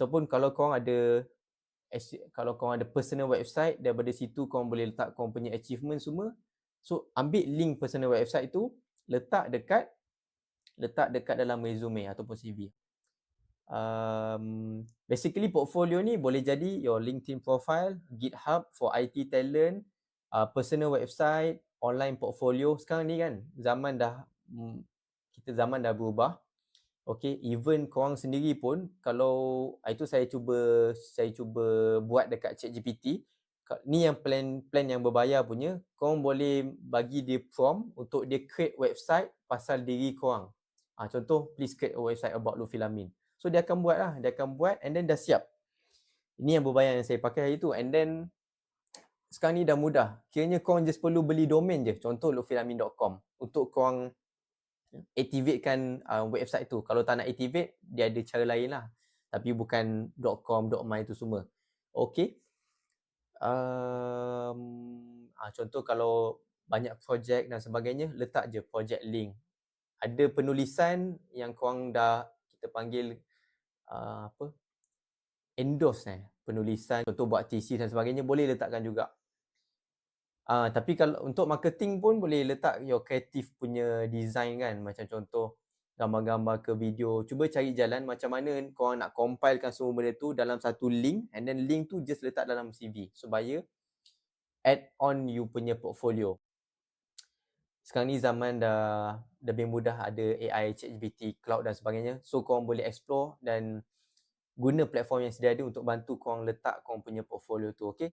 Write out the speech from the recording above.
Ataupun kalau korang ada personal website, daripada situ korang boleh letak korang punya achievement semua. So ambil link personal website tu, letak dekat dalam resume ataupun CV. Basically portfolio ni boleh jadi your LinkedIn profile, GitHub for IT talent, personal website, online portfolio. Sekarang ni kan zaman dah berubah. Okay, even korang sendiri pun, kalau itu saya cuba buat dekat ChatGPT. Ni yang plan yang berbayar punya, korang boleh bagi dia prompt untuk dia create website pasal diri korang. Contoh, please create a website about Lutfi Lamin. So dia akan buat and then dah siap. Ini yang berbayar yang saya pakai hari tu. And then sekarang ni dah mudah. Kiranya korang just perlu beli domain je. Contoh lutfilamin.com untuk korang activatekan website tu. Kalau tak nak activate, dia ada cara lain lah. Tapi bukan .com, .my tu semua. Okay. Contoh kalau banyak projek dan sebagainya, letak je project link. Ada penulisan yang korang dah, kita panggil endorse penulisan, contoh buat thesis dan sebagainya, boleh letakkan juga. Tapi kalau untuk marketing pun boleh letak your creative punya design kan, macam contoh gambar-gambar ke video. Cuba cari jalan macam mana korang nak compilekan semua benda tu dalam satu link, and then link tu just letak dalam CV supaya add on you punya portfolio. Sekarang ni zaman dah lebih mudah, ada AI, ChatGPT, cloud dan sebagainya. So korang boleh explore dan guna platform yang sedia ada untuk bantu korang letak korang punya portfolio tu. Okay.